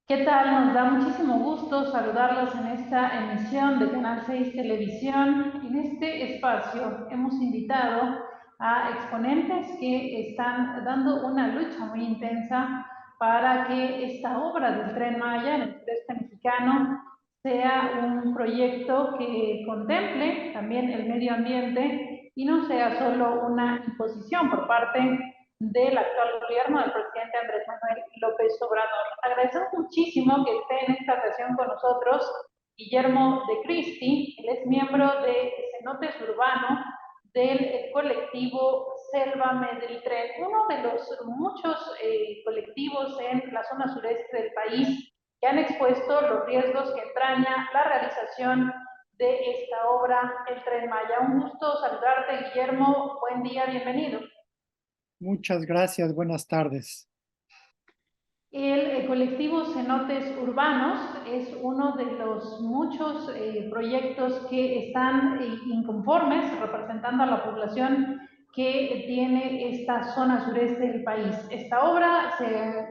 ¿Qué tal? Nos da muchísimo gusto saludarlos en esta emisión de Canal 6 Televisión. En este espacio hemos invitado a exponentes que están dando una lucha muy intensa para que esta obra del Tren Maya en el sureste mexicano sea un proyecto que contemple también el medio ambiente y no sea solo una imposición por parte del actual gobierno del presidente Andrés Manuel López Obrador. Agradecemos muchísimo que esté en esta ocasión con nosotros Guillermo de Cristi. Él es miembro de Cenotes Urbano del colectivo Sélvame del Tren, uno de los muchos colectivos en la zona sureste del país que han expuesto los riesgos que entraña la realización de esta obra, el Tren Maya. Un gusto saludarte, Guillermo. Buen día, bienvenido. Muchas gracias, buenas tardes. El colectivo Cenotes Urbanos es uno de los muchos proyectos que están inconformes representando a la población que tiene esta zona sureste del país. Esta obra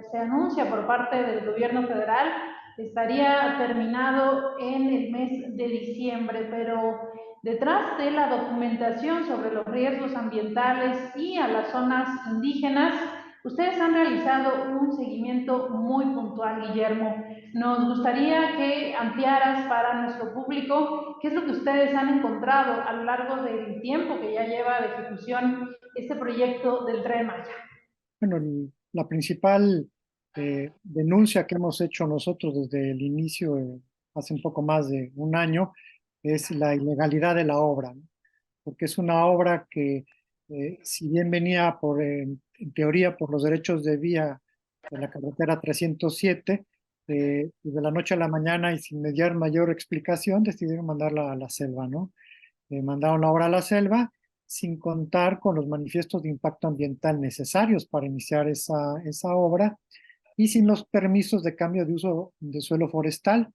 se anuncia por parte del gobierno federal, estaría terminado en el mes de diciembre, pero detrás de la documentación sobre los riesgos ambientales y a las zonas indígenas, ustedes han realizado un seguimiento muy puntual, Guillermo. Nos gustaría que ampliaras para nuestro público qué es lo que ustedes han encontrado a lo largo del tiempo que ya lleva de ejecución este proyecto del Tren Maya. Bueno, la principal denuncia que hemos hecho nosotros desde el inicio, hace un poco más de un año, es la ilegalidad de la obra, ¿no? Porque es una obra que, si bien venía en teoría por los derechos de vía de la carretera 307, y de la noche a la mañana y sin mediar mayor explicación, decidieron mandarla a la selva, ¿no? Mandaron la obra a la selva sin contar con los manifiestos de impacto ambiental necesarios para iniciar esa obra y sin los permisos de cambio de uso de suelo forestal,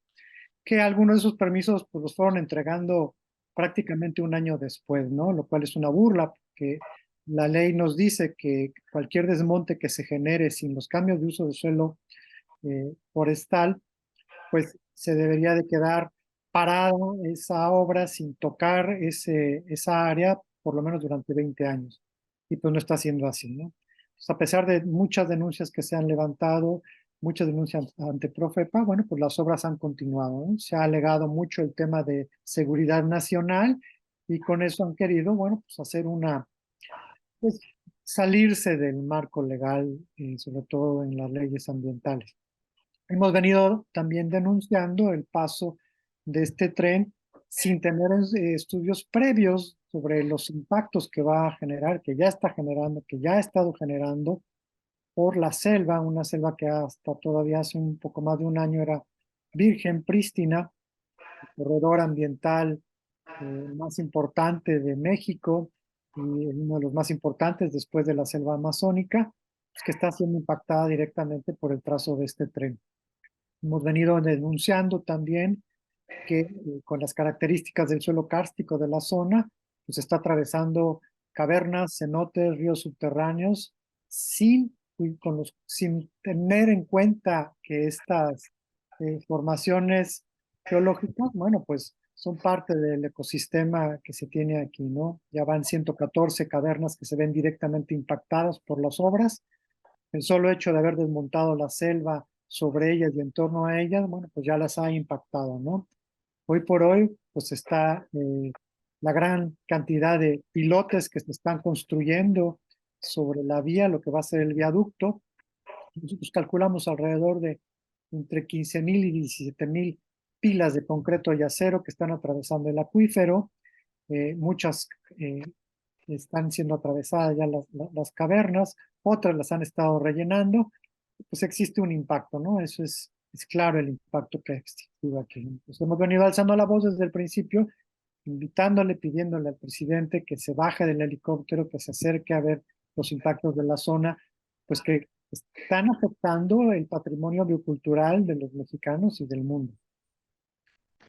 que algunos de esos permisos pues, los fueron entregando prácticamente un año después, ¿no? Lo cual es una burla, porque la ley nos dice que cualquier desmonte que se genere sin los cambios de uso de suelo forestal, pues se debería de quedar parada esa obra sin tocar esa área por lo menos durante 20 años. Y pues no está siendo así, ¿no? Pues a pesar de muchas denuncias que se han levantado, muchas denuncias ante Profepa, bueno, pues las obras han continuado, ¿no? Se ha alegado mucho el tema de seguridad nacional y con eso han querido, bueno, pues hacer pues salirse del marco legal, sobre todo en las leyes ambientales. Hemos venido también denunciando el paso de este tren sin tener estudios previos sobre los impactos que va a generar, que ya está generando, que ya ha estado generando por la selva, una selva que hasta todavía hace un poco más de un año era virgen, prístina, el corredor ambiental más importante de México y uno de los más importantes después de la selva amazónica, pues, que está siendo impactada directamente por el trazo de este tren. Hemos venido denunciando también que con las características del suelo kárstico de la zona, pues está atravesando cavernas, cenotes, ríos subterráneos, sin tener en cuenta que estas formaciones geológicas, bueno, pues son parte del ecosistema que se tiene aquí, ¿no? Ya van 114 cavernas que se ven directamente impactadas por las obras. El solo hecho de haber desmontado la selva sobre ellas y en torno a ellas, bueno, pues ya las ha impactado, ¿no? Hoy por hoy, pues está la gran cantidad de pilotes que se están construyendo sobre la vía, lo que va a ser el viaducto. Nosotros calculamos alrededor de entre 15,000 y 17,000 pilas de concreto y acero que están atravesando el acuífero. Muchas están siendo atravesadas ya las cavernas, otras las han estado rellenando, pues existe un impacto, ¿no? Eso es claro el impacto que ha existido aquí. Pues hemos venido alzando la voz desde el principio invitándole, pidiéndole al presidente que se baje del helicóptero, que se acerque a ver los impactos de la zona, pues que están afectando el patrimonio biocultural de los mexicanos y del mundo.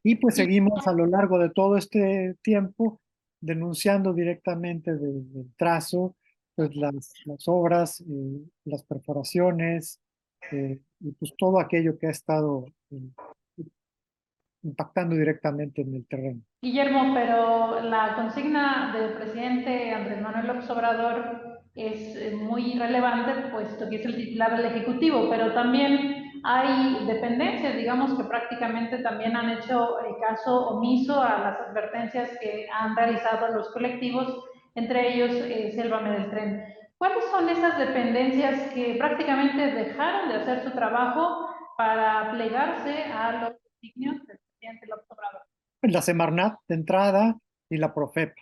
Y pues Y seguimos a lo largo de todo este tiempo denunciando directamente desde el trazo, pues las obras, las perforaciones, y pues todo aquello que ha estado impactando directamente en el terreno. Guillermo, pero la consigna del presidente Andrés Manuel López Obrador es muy relevante, puesto que es el titular del Ejecutivo, pero también hay dependencias, digamos, que prácticamente también han hecho caso omiso a las advertencias que han realizado los colectivos, entre ellos Sélvame del Tren. ¿Cuáles son esas dependencias que prácticamente dejaron de hacer su trabajo para plegarse a los designios del presidente López Obrador? La Semarnat de entrada y la Profepa.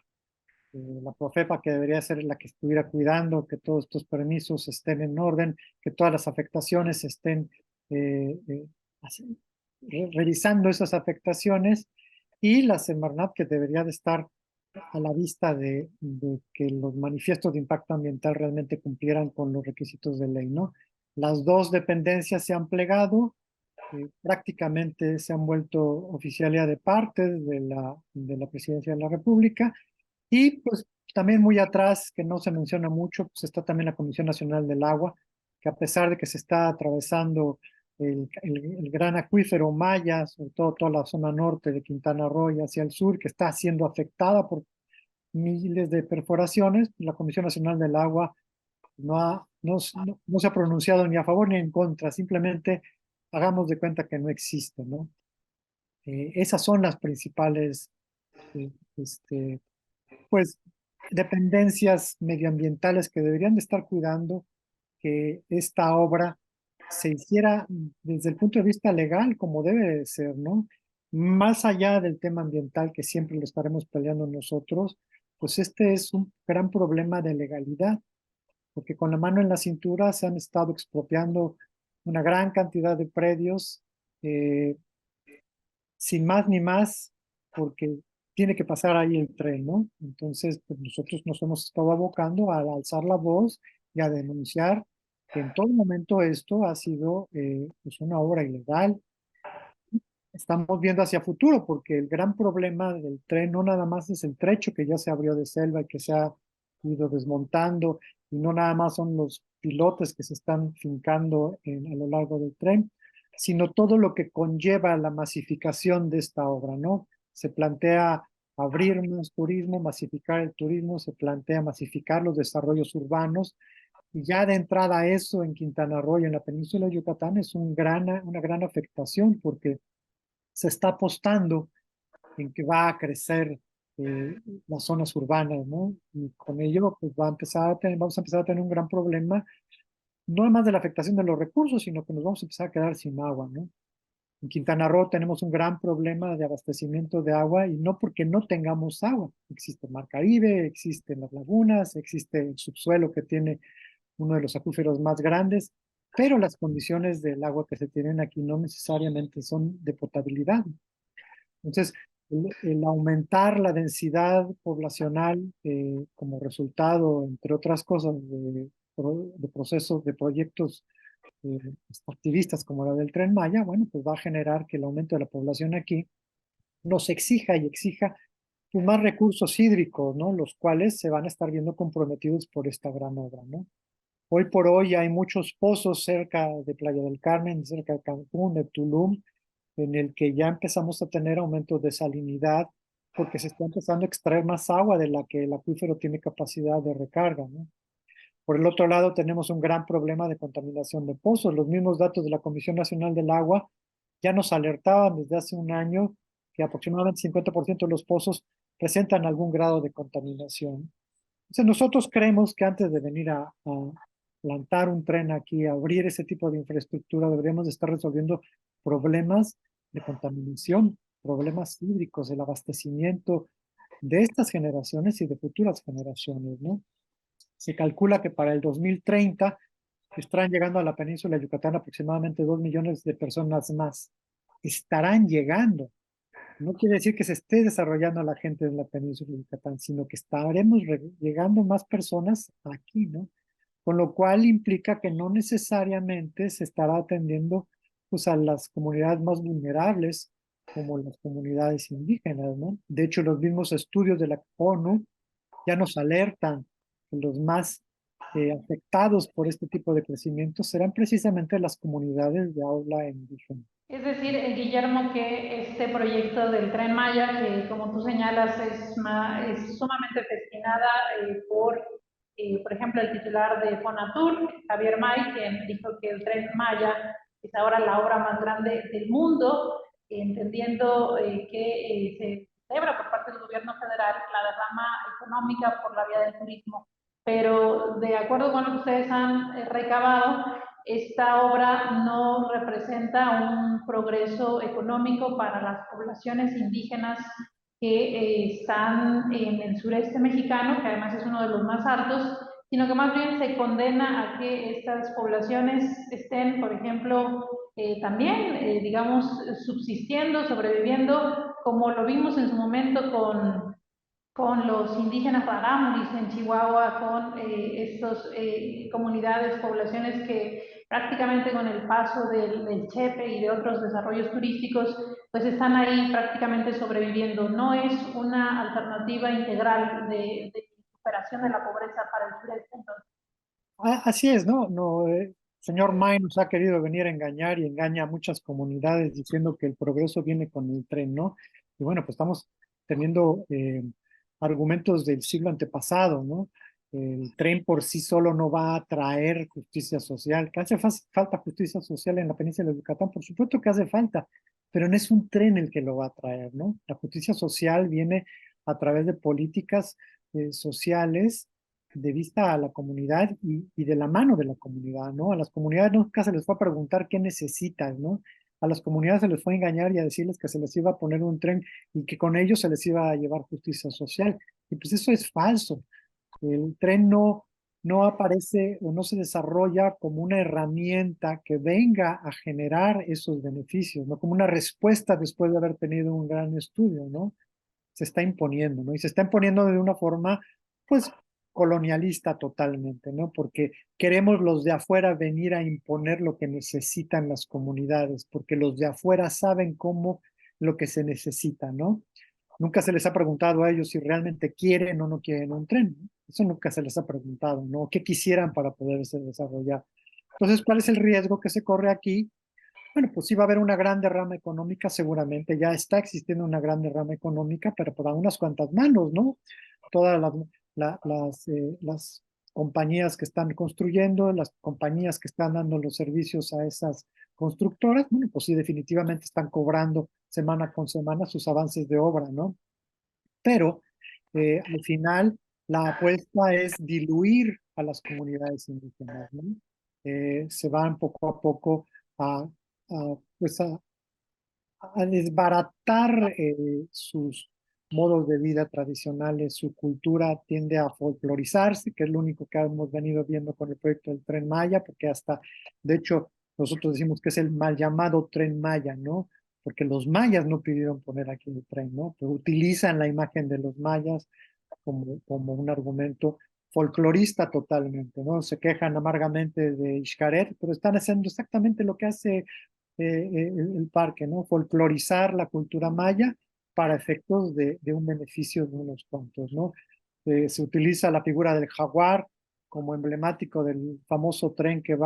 La Profepa que debería ser la que estuviera cuidando que todos estos permisos estén en orden, que todas las afectaciones estén eh, eh, revisando esas afectaciones, y la Semarnat que debería de estar a la vista de que los manifiestos de impacto ambiental realmente cumplieran con los requisitos de ley, ¿no? Las dos dependencias se han plegado, prácticamente se han vuelto oficialía de parte de la Presidencia de la República, y pues también muy atrás, que no se menciona mucho, pues está también la Comisión Nacional del Agua, que a pesar de que se está atravesando el gran acuífero Maya, sobre todo toda la zona norte de Quintana Roo y hacia el sur, que está siendo afectada por miles de perforaciones, la Comisión Nacional del Agua no se ha pronunciado ni a favor ni en contra, simplemente hagamos de cuenta que no existe, ¿no? Esas son las principales, eh, este, pues, dependencias medioambientales que deberían de estar cuidando que esta obra se hiciera desde el punto de vista legal como debe de ser, ¿no? Más allá del tema ambiental que siempre lo estaremos peleando nosotros, pues este es un gran problema de legalidad, porque con la mano en la cintura se han estado expropiando una gran cantidad de predios, eh, sin más ni más, porque tiene que pasar ahí el tren, ¿no? Entonces, pues nosotros nos hemos estado abocando a alzar la voz y a denunciar que en todo momento esto ha sido pues una obra ilegal. Estamos viendo hacia futuro, porque el gran problema del tren no nada más es el trecho que ya se abrió de selva y que se ha ido desmontando, y no nada más son los pilotes que se están fincando a lo largo del tren, sino todo lo que conlleva la masificación de esta obra, ¿no? Se plantea abrir más turismo, masificar el turismo, se plantea masificar los desarrollos urbanos, y ya de entrada eso en Quintana Roo y en la península de Yucatán es una gran afectación, porque se está apostando en que va a crecer las zonas urbanas, ¿no? Y con ello, pues vamos a empezar a tener un gran problema, no nada más de la afectación de los recursos, sino que nos vamos a empezar a quedar sin agua, ¿no? En Quintana Roo tenemos un gran problema de abastecimiento de agua, y no porque no tengamos agua. Existe el Mar Caribe, existen las lagunas, existe el subsuelo que tiene uno de los acuíferos más grandes, pero las condiciones del agua que se tienen aquí no necesariamente son de potabilidad. Entonces, el aumentar la densidad poblacional como resultado, entre otras cosas, de procesos, de proyectos extractivistas como la del Tren Maya, bueno, pues va a generar que el aumento de la población aquí nos exija y exija pues, más recursos hídricos, ¿no? Los cuales se van a estar viendo comprometidos por esta gran obra, ¿no? Hoy por hoy hay muchos pozos cerca de Playa del Carmen, cerca de Cancún, de Tulum, en el que ya empezamos a tener aumentos de salinidad, porque se está empezando a extraer más agua de la que el acuífero tiene capacidad de recarga, ¿no? Por el otro lado, tenemos un gran problema de contaminación de pozos. Los mismos datos de la Comisión Nacional del Agua ya nos alertaban desde hace un año que aproximadamente 50% de los pozos presentan algún grado de contaminación. Entonces, nosotros creemos que antes de venir a plantar un tren aquí, a abrir ese tipo de infraestructura, deberíamos de estar resolviendo problemas de contaminación, problemas hídricos, el abastecimiento de estas generaciones y de futuras generaciones, ¿no? Se calcula que para el 2030 estarán llegando a la península de Yucatán aproximadamente 2 millones de personas más. Estarán llegando. No quiere decir que se esté desarrollando la gente de la península de Yucatán, sino que estaremos llegando más personas aquí, ¿no? Con lo cual implica que no necesariamente se estará atendiendo pues, a las comunidades más vulnerables, como las comunidades indígenas, ¿no? De hecho, los mismos estudios de la ONU ya nos alertan que los más afectados por este tipo de crecimiento serán precisamente las comunidades de habla indígena. Es decir, Guillermo, que este proyecto del Tren Maya, que como tú señalas es sumamente festinada por ejemplo, el titular de Fonatur, Javier May, quien dijo que el Tren Maya es ahora la obra más grande del mundo, entendiendo que se celebra por parte del gobierno federal la derrama económica por la vía del turismo. Pero de acuerdo con lo que ustedes han recabado, esta obra no representa un progreso económico para las poblaciones indígenas que están en el sureste mexicano, que además es uno de los más altos, sino que más bien se condena a que estas poblaciones estén, por ejemplo, también, digamos, subsistiendo, sobreviviendo, como lo vimos en su momento con los indígenas rarámuris en Chihuahua, con estas comunidades, poblaciones que prácticamente con el paso del Chepe y de otros desarrollos turísticos, pues están ahí prácticamente sobreviviendo. No es una alternativa integral de superación de la pobreza para el sureste. Entonces, Así es, ¿no? No, señor May nos ha querido venir a engañar y engaña a muchas comunidades diciendo que el progreso viene con el tren, ¿no? Y bueno, pues estamos teniendo argumentos del siglo antepasado, ¿no? El tren por sí solo no va a traer justicia social. ¿Que hace falta justicia social en la península de Yucatán? Por supuesto que hace falta, pero no es un tren el que lo va a traer, ¿no? La justicia social viene a través de políticas sociales de vista a la comunidad y de la mano de la comunidad, ¿no? A las comunidades nunca se les fue a preguntar qué necesitan, ¿no? A las comunidades se les fue a engañar y a decirles que se les iba a poner un tren y que con ello se les iba a llevar justicia social. Y pues eso es falso. El tren no aparece o no se desarrolla como una herramienta que venga a generar esos beneficios, ¿no? Como una respuesta después de haber tenido un gran estudio, ¿no? Se está imponiendo, ¿no? Y se está imponiendo de una forma, pues, colonialista totalmente, ¿no? Porque queremos los de afuera venir a imponer lo que necesitan las comunidades, porque los de afuera saben cómo lo que se necesita, ¿no? Nunca se les ha preguntado a ellos si realmente quieren o no quieren un tren, ¿no? Eso nunca se les ha preguntado, ¿no? ¿Qué quisieran para poderse desarrollar? Entonces, ¿cuál es el riesgo que se corre aquí? Bueno, pues sí va a haber una gran derrama económica, seguramente ya está existiendo una gran derrama económica, pero por unas cuantas manos, ¿no? Todas las compañías que están construyendo, las compañías que están dando los servicios a esas constructoras, bueno, pues sí, definitivamente están cobrando semana con semana sus avances de obra, ¿no? Pero al final la apuesta es diluir a las comunidades indígenas, ¿no? Se van poco a poco a, pues a desbaratar sus modos de vida tradicionales, su cultura tiende a folclorizarse, que es lo único que hemos venido viendo con el proyecto del Tren Maya, porque hasta, de hecho, nosotros decimos que es el mal llamado Tren Maya, ¿no? Porque los mayas no pidieron poner aquí el tren, ¿no? Pero utilizan la imagen de los mayas como un argumento folclorista totalmente, ¿no? Se quejan amargamente de Xcaret, pero están haciendo exactamente lo que hace el parque, ¿no? Folclorizar la cultura maya para efectos de un beneficio de unos cuantos, ¿no? Se utiliza la figura del jaguar como emblemático del famoso tren que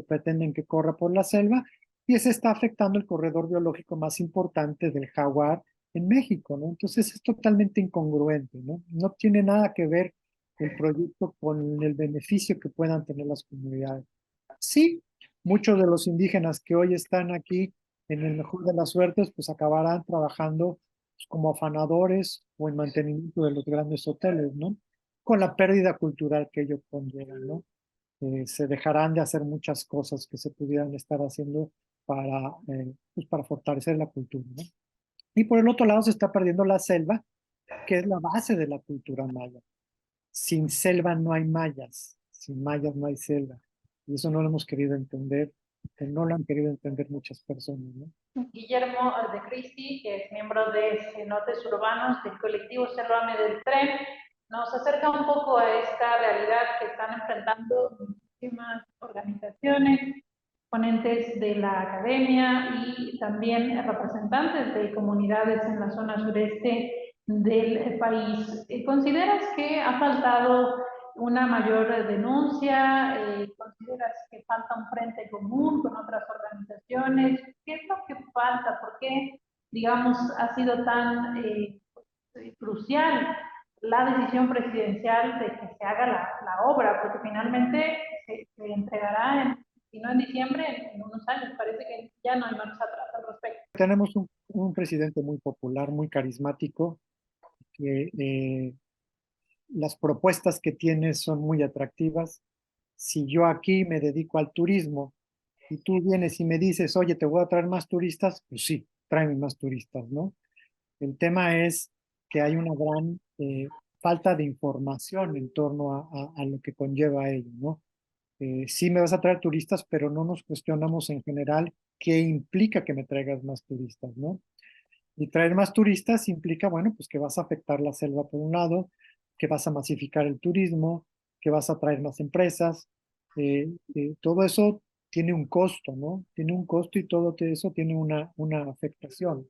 pretenden que corra por la selva, y ese está afectando el corredor biológico más importante del jaguar en México, ¿no? Entonces es totalmente incongruente, ¿no? No tiene nada que ver el proyecto con el beneficio que puedan tener las comunidades. Sí, muchos de los indígenas que hoy están aquí, en el mejor de las suertes, pues acabarán trabajando pues, como afanadores o en mantenimiento de los grandes hoteles, ¿no? Con la pérdida cultural que ello conlleva, ¿no? Se dejarán de hacer muchas cosas que se pudieran estar haciendo pues para fortalecer la cultura, ¿no? Y por el otro lado se está perdiendo la selva, que es la base de la cultura maya. Sin selva no hay mayas, sin mayas no hay selva. Y eso no lo hemos querido entender, no lo han querido entender muchas personas, ¿no? Guillermo de Cristi, que es miembro de Cenotes Urbanos del colectivo Sálvame del Tren, nos acerca un poco a esta realidad que están enfrentando muchísimas organizaciones, ponentes de la academia y también representantes de comunidades en la zona sureste del país. ¿Consideras que ha faltado una mayor denuncia? ¿Consideras que falta un frente común con otras organizaciones? ¿Qué es lo que falta? ¿Por qué, digamos, ha sido tan crucial la decisión presidencial de que se haga la obra? Porque finalmente se entregará, si no en diciembre, en unos años. Parece que ya no hay marcha atrás al respecto. Tenemos un presidente muy popular, muy carismático, que las propuestas que tiene son muy atractivas. Si yo aquí me dedico al turismo y tú vienes y me dices, oye, te voy a traer más turistas, pues sí, tráeme más turistas, ¿no? El tema es que hay una gran falta de información en torno a lo que conlleva ello, ¿no? Sí me vas a traer turistas, pero no nos cuestionamos en general qué implica que me traigas más turistas, ¿no? Y traer más turistas implica, bueno, pues que vas a afectar la selva por un lado, que vas a masificar el turismo, que vas a traer más empresas. Todo eso tiene un costo, ¿no? Tiene un costo y todo eso tiene una afectación.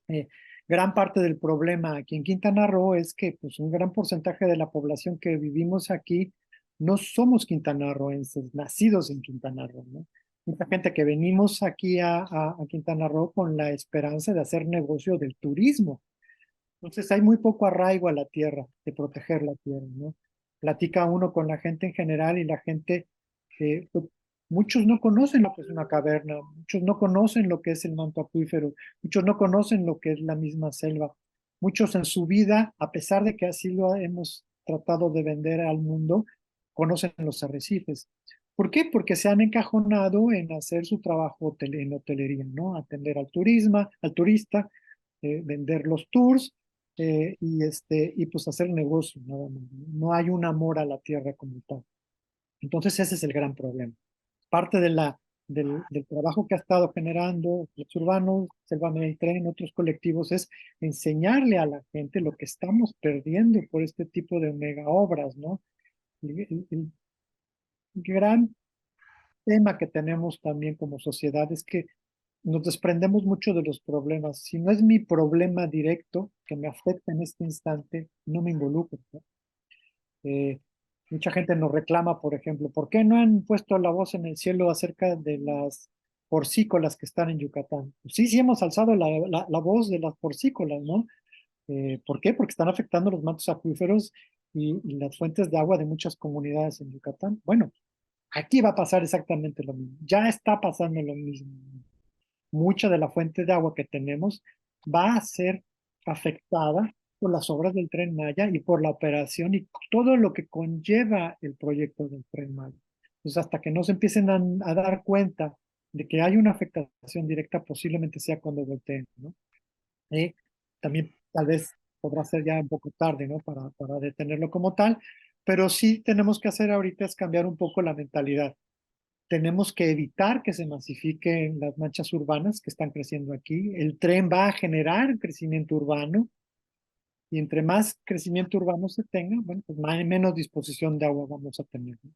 Gran parte del problema aquí en Quintana Roo es que pues, un gran porcentaje de la población que vivimos aquí no somos quintanarroenses, nacidos en Quintana Roo, ¿no? Mucha gente que venimos aquí a Quintana Roo con la esperanza de hacer negocio del turismo. Entonces hay muy poco arraigo a la tierra, de proteger la tierra, ¿no? Platica uno con la gente en general y la gente, pues, muchos no conocen lo que es una caverna, muchos no conocen lo que es el manto acuífero, muchos no conocen lo que es la misma selva. Muchos en su vida, a pesar de que así lo hemos tratado de vender al mundo, conocen los arrecifes. ¿Por qué? Porque se han encajonado en hacer su trabajo en hotelería, ¿no? Atender al turista, vender los tours y pues hacer negocio, nada más. No hay un amor a la tierra como tal. Entonces ese es el gran problema. Parte del trabajo que ha estado generando los urbanos, Selva Mediterránea, otros colectivos, es enseñarle a la gente lo que estamos perdiendo por este tipo de mega obras, ¿no? El gran tema que tenemos también como sociedad es que nos desprendemos mucho de los problemas. Si no es mi problema directo que me afecta en este instante, no me involucro, ¿no? Eh, Mucha gente nos reclama, por ejemplo, ¿por qué no han puesto la voz en el cielo acerca de las porcícolas que están en Yucatán? Pues sí, sí hemos alzado la voz de las porcícolas, ¿no? ¿Por qué? Porque están afectando los mantos acuíferos y las fuentes de agua de muchas comunidades en Yucatán. Bueno, aquí va a pasar exactamente lo mismo. Ya está pasando lo mismo. Mucha de la fuente de agua que tenemos va a ser afectada por las obras del Tren Maya y por la operación y todo lo que conlleva el proyecto del Tren Maya. Entonces, hasta que no se empiecen a dar cuenta de que hay una afectación directa, posiblemente sea cuando volteen, ¿no? Eh, También tal vez podrá ser ya un poco tarde, ¿no? Para detenerlo como tal, pero sí tenemos que hacer ahorita es cambiar un poco la mentalidad. Tenemos que evitar que se masifiquen las manchas urbanas que están creciendo aquí. El tren va a generar crecimiento urbano y entre más crecimiento urbano se tenga, bueno, pues menos disposición de agua vamos a tener, ¿no?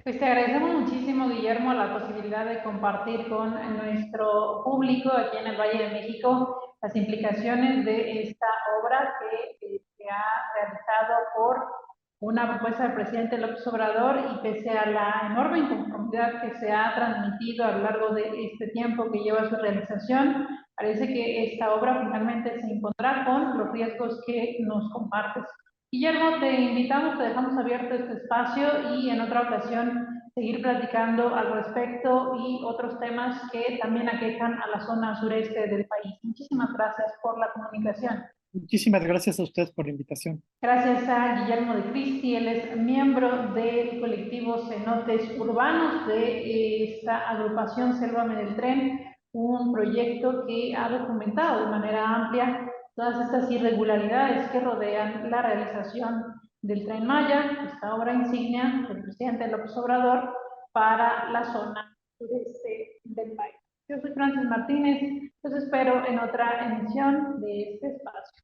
Pues te agradecemos muchísimo, Guillermo, la posibilidad de compartir con nuestro público aquí en el Valle de México las implicaciones de esta obra que se ha realizado por una propuesta del presidente López Obrador y pese a la enorme inconformidad que se ha transmitido a lo largo de este tiempo que lleva su realización, parece que esta obra finalmente se impondrá con los riesgos que nos compartes. Guillermo, te invitamos, te dejamos abierto este espacio y en otra ocasión seguir platicando al respecto y otros temas que también aquejan a la zona sureste del país. Muchísimas gracias por la comunicación. Muchísimas gracias a ustedes por la invitación. Gracias a Guillermo de Cristi, él es miembro del colectivo Cenotes Urbanos de esta agrupación Sélvame del Tren, un proyecto que ha documentado de manera amplia todas estas irregularidades que rodean la realización del Tren Maya, esta obra insignia del presidente López Obrador para la zona sureste del país. Yo soy Francis Martínez, los espero en otra emisión de este espacio.